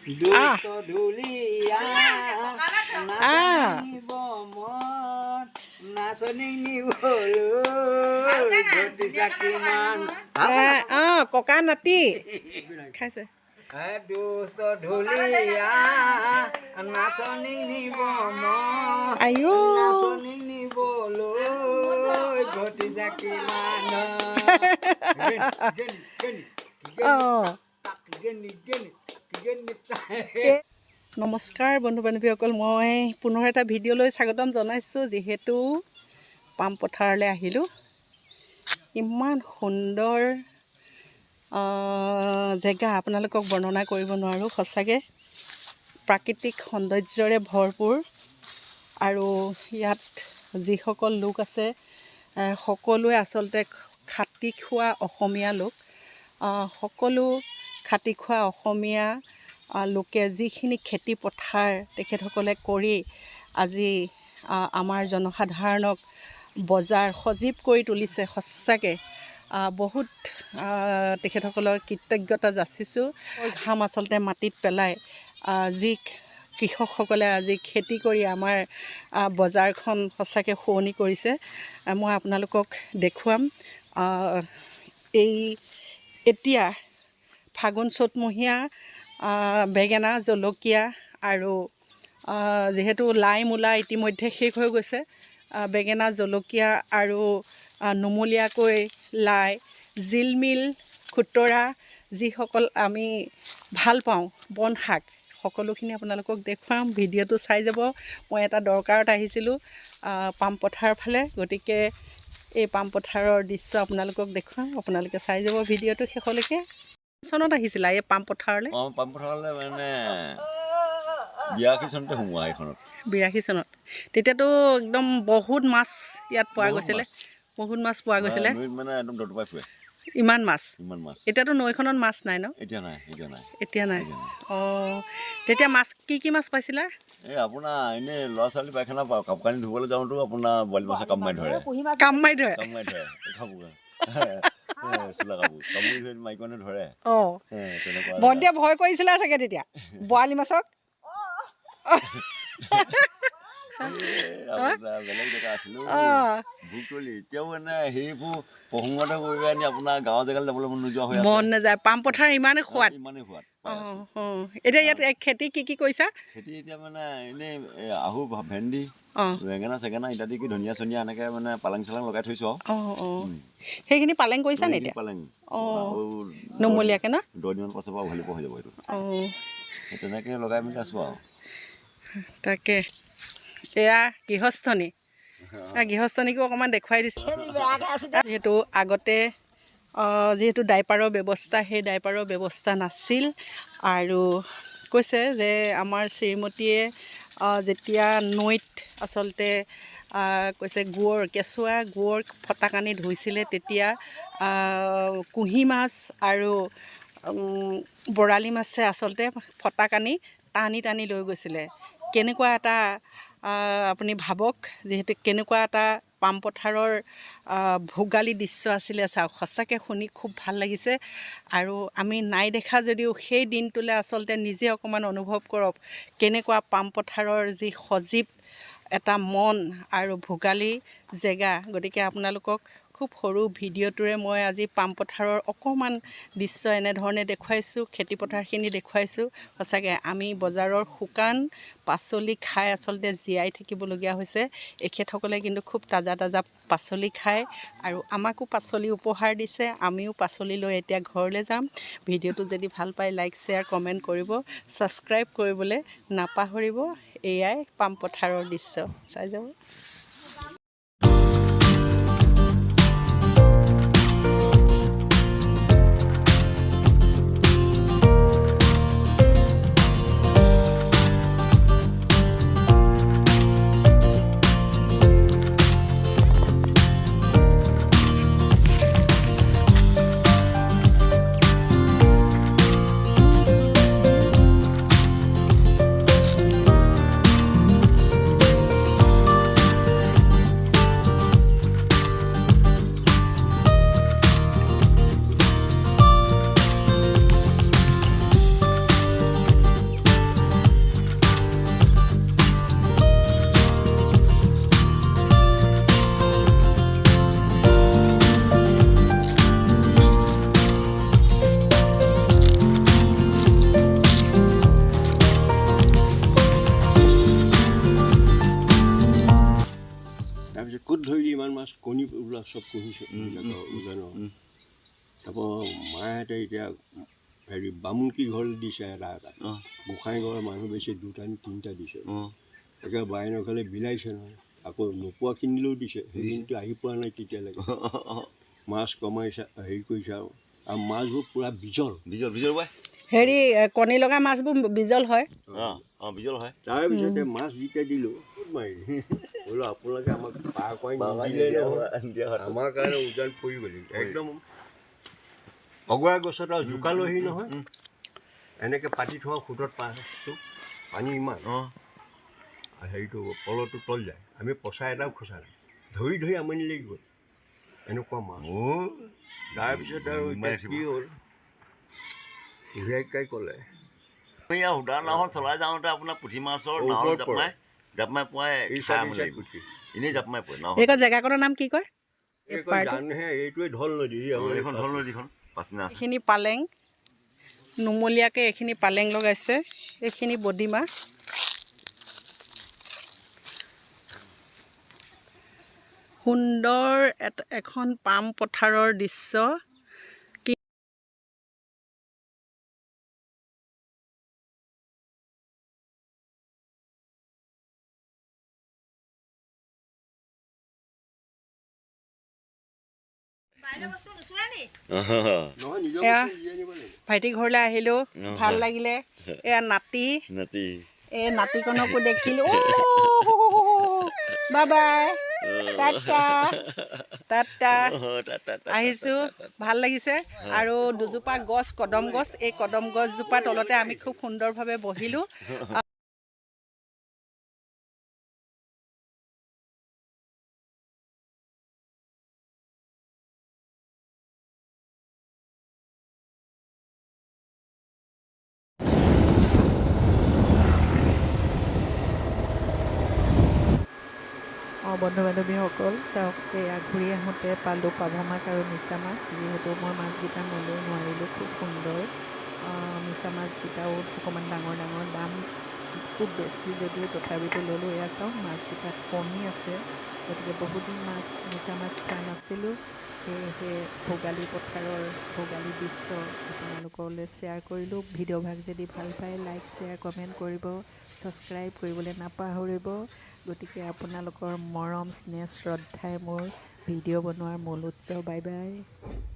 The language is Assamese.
দুষ্ট ধুলিয়া নাচনী বমন নাচনী নিবলৈ ঘটিছা কিমান ককা নাতি খাইছে দুষ্ট ধুলিয়া নাচনী নিব আয়ো নাচনী নিবলৈ ঘটিছা কিমান নমস্কাৰ বন্ধু বান্ধৱীসকল মই পুনৰ এটা ভিডিঅ'লৈ স্বাগতম জনাইছোঁ যিহেতু পাম পথাৰলৈ আহিলোঁ ইমান সুন্দৰ জেগা আপোনালোকক বৰ্ণনা কৰিব নোৱাৰোঁ সঁচাকৈ প্ৰাকৃতিক সৌন্দৰ্যৰে ভৰপূৰ আৰু ইয়াত যিসকল লোক আছে সকলোৱে আচলতে খাটি খোৱা অসমীয়া লোক সকলো খাটি খোৱা অসমীয়া লোকে যিখিনি খেতি পথাৰ তেখেতসকলে কৰি আজি আমাৰ জনসাধাৰণক বজাৰ সজীৱ কৰি তুলিছে সঁচাকৈ বহুত তেখেতসকলৰ কৃতজ্ঞতা যাচিছোঁ ঘাম আচলতে মাটিত পেলাই যি কৃষকসকলে আজি খেতি কৰি আমাৰ বজাৰখন সঁচাকৈ শুৱনি কৰিছে মই আপোনালোকক দেখুৱাম এতিয়া ফাগুন চ'তমহীয়া বেঙেনা জলকীয়া আৰু যিহেতু লাই মূলা ইতিমধ্যে শেষ হৈ গৈছে বেঙেনা জলকীয়া আৰু নুমলীয়াকৈ লাই জিলমিল খুতৰা যিসকল আমি ভাল পাওঁ বন শাক সকলোখিনি আপোনালোকক দেখুৱাম ভিডিঅ'টো চাই যাব মই এটা দৰকাৰত আহিছিলোঁ পাম পথাৰৰ ফালে গতিকে এই পাম পথাৰৰ দৃশ্য আপোনালোকক দেখুৱাম আপোনালোকে চাই যাব ভিডিঅ'টো শেষলৈকে চনত আহিছিলা এই পাম পথাৰলৈ পাম পথাৰলৈ মানে 82 চনতে সোমোৱা এইখনত 82 চনত তেতিয়াতো একদম বহুত মাছ ইয়াত পোৱা গৈছিলে বহুত মাছ পোৱা গৈছিলে মানে একদম দটুপাই ফুৰে ইমান মাছ এতিয়াতো নৈখনত মাছ নাই ন এতিয়া নাই অঁ তেতিয়া মাছ কি মাছ পাইছিলা এই আপোনাৰ এনেই ল'ৰা ছোৱালী পায়খানা কাপোৰ কানি ধুবলৈ যাওঁতো আপোনাৰ বইল মাছে কাম মাৰি ধৰে চোলা কাপোৰ মাইকনে ধৰে অঁ ভণ্টিয়ে ভয় কৰিছিলে চাগে তেতিয়া বৰালি মাছক বেলেগ জেগা আছিলো ভোক কৰিলি এতিয়াও মানে সেইবোৰ প্ৰসংগতে কৰি আনি আপোনাৰ গাঁৱৰ জেগালৈ যাবলৈ মন নোযোৱা হৈ মন নাযায় পাম পথাৰ ইমানেই সোৱাদ এতিয়া ইয়াত খেতি কি কৰিছা খেতি এতিয়া মানে এনেই আহু ভেন্দি বেঙেনা চেঙেনা ইত্যাদি কি ধনিয়া চনিয়া এনেকৈ মানে পালেং চালেং লগাই থৈছোঁ আৰু সেইখিনি পালেং কৰিছা নে এতিয়া পালেং নুমলীয়াকৈ ন 10 দিনমান পাছৰ পৰা উঘালিব হৈ যাব এইটো তেনেকৈ লগাই মেলি আছোঁ আৰু তাকে এয়া গৃহস্থনীকো অকণমান দেখুৱাই দিছোঁ যিহেতু আগতে যিহেতু ডাইপাৰৰ ব্যৱস্থা সেই ডাইপাৰৰ ব্যৱস্থা নাছিল আৰু কৈছে যে আমাৰ শ্ৰীমতীয়ে যেতিয়া নৈত আচলতে কৈছে কেঁচুৱা গুৰ ফটাকানি ধুইছিলে তেতিয়া কুঁহি মাছ আৰু বৰালি মাছে আচলতে ফটাকানি টানি লৈ গৈছিলে কেনেকুৱা এটা আপুনি ভাবক যিহেতু কেনেকুৱা এটা পাম পথাৰৰ ভোগালী দৃশ্য আছিলে চাওক সঁচাকৈ শুনি খুব ভাল লাগিছে আৰু আমি নাই দেখা যদিও সেই দিনটোলৈ আচলতে নিজে অকণমান অনুভৱ কৰক কেনেকুৱা পাম পথাৰৰ যি সজীৱ এটা মন আৰু ভোগালী জেগা গতিকে আপোনালোকক খুব সৰু ভিডিঅ'টোৰে মই আজি পাম পথাৰৰ অকণমান দৃশ্য এনেধৰণে দেখুৱাইছোঁ খেতিপথাৰখিনি দেখুৱাইছোঁ সঁচাকৈ আমি বজাৰৰ শুকান পাচলি খাই আচলতে জীয়াই থাকিবলগীয়া হৈছে এখেতসকলে কিন্তু খুব তাজা পাচলি খায় আৰু আমাকো পাচলি উপহাৰ দিছে আমিও পাচলি লৈ এতিয়া ঘৰলৈ যাম ভিডিঅ'টো যদি ভাল পায় লাইক শ্বেয়াৰ কমেণ্ট কৰিব ছাবস্ক্ৰাইব কৰিবলৈ নাপাহৰিব এয়াই পাম পথাৰৰ দৃশ্য চাই যাব ধৰিলি ইমান মাছ কণী ওলোৱা চব পুহিছোঁ উজানৰ তাৰপৰা মাহঁতে এতিয়া হেৰি বামুণকী ঘৰ দিছে এটা গোসাঁই ঘৰৰ মানুহ বেছি 2টা নে 3টা দিছে একে বাইনৰ ফালে বিলাইছে নহয় আকৌ নোপোৱা কিনিলেও দিছে সেইদিনটো আহি পোৱা নাই তেতিয়ালৈকে মাছ কমাইছে হেৰি কৰিছে আৰু মাছবোৰ পূৰা বিজল হেৰি কণী লগা মাছবোৰ বিজল হয় তাৰপিছতে মাছ যেতিয়া দিলোঁ ক'ত মাৰিলে বোলো আপোনালোকে আমাক পাৰ কৰি নিদিলে নহয় আমাৰ কাৰণে উজান পৰি গ'ল একদম অগৰা গছত আৰু জোকালোহি নহয় এনেকৈ পাতি থোৱা সোঁতত পাছটো পানী ইমান হেৰিটো পলটো তল যায় আমি পচা এটাও খোচা নাই ধৰি ধৰি আমনি লাগি গ'ল এনেকুৱা মাছ তাৰপিছত আৰু কি হ'ল উহিয়াই ক'লে সুদা নাওখন চলাই যাওঁতে আপোনাৰ পুঠি মাছৰ নাৱত জাপ মাৰি পোৱাই এনেই জাপ মাৰি পৰে নাও এই জেগাকনৰ নাম কি কয় জানহে এইটোৱে ঢল নদী এইখন ঢল নদীখন এইখিনি পালেং নুমলীয়াকৈ এইখিনি পালেং লগাইছে এইখিনি বডিমাহ সুন্দৰ এখন পাম পথাৰৰ দৃশ্য এয়া ভাইটি ঘৰলৈ আহিলোঁ ভাল লাগিলে এয়া নাতি এই নাতিকণকো দেখিলোঁ বাই বাই টাটা আহিছোঁ ভাল লাগিছে আৰু দুজোপা গছ কদম গছ এই কদম গছজোপাৰ তলতে আমি খুব সুন্দৰভাৱে বহিলোঁ বন্ধু বান্ধৱীসকল চাওক এয়া ঘূৰি আহোঁতে পালোঁ পাভ মাছ আৰু মিছা মাছ যিহেতু মই মাছকেইটা নলৈ নোৱাৰিলোঁ খুব সুন্দৰ মিছা মাছকেইটাও অকণমান ডাঙৰ ডাঙৰ দাম খুব বেছি যদিও তথাপিতো ল'লোঁ এয়া চাওক মাছকেইটাত কণী আছে গতিকে বহুদিন মিছা মাছ খোৱা নাছিলোঁ সেয়েহে ভোগালী পথাৰৰ ভোগালী দৃশ্য আপোনালোকলৈ শ্বেয়াৰ কৰিলোঁ ভিডিঅ'ভাগ যদি ভাল পায় লাইক শ্বেয়াৰ কমেণ্ট কৰিব ছাবস্ক্ৰাইব কৰিবলৈ নাপাহৰিব গতিকে আপোনালোকৰ মৰম স্নেহ শ্ৰদ্ধাই মোৰ ভিডিঅ' বনোৱাৰ মূল উৎস বাই বাই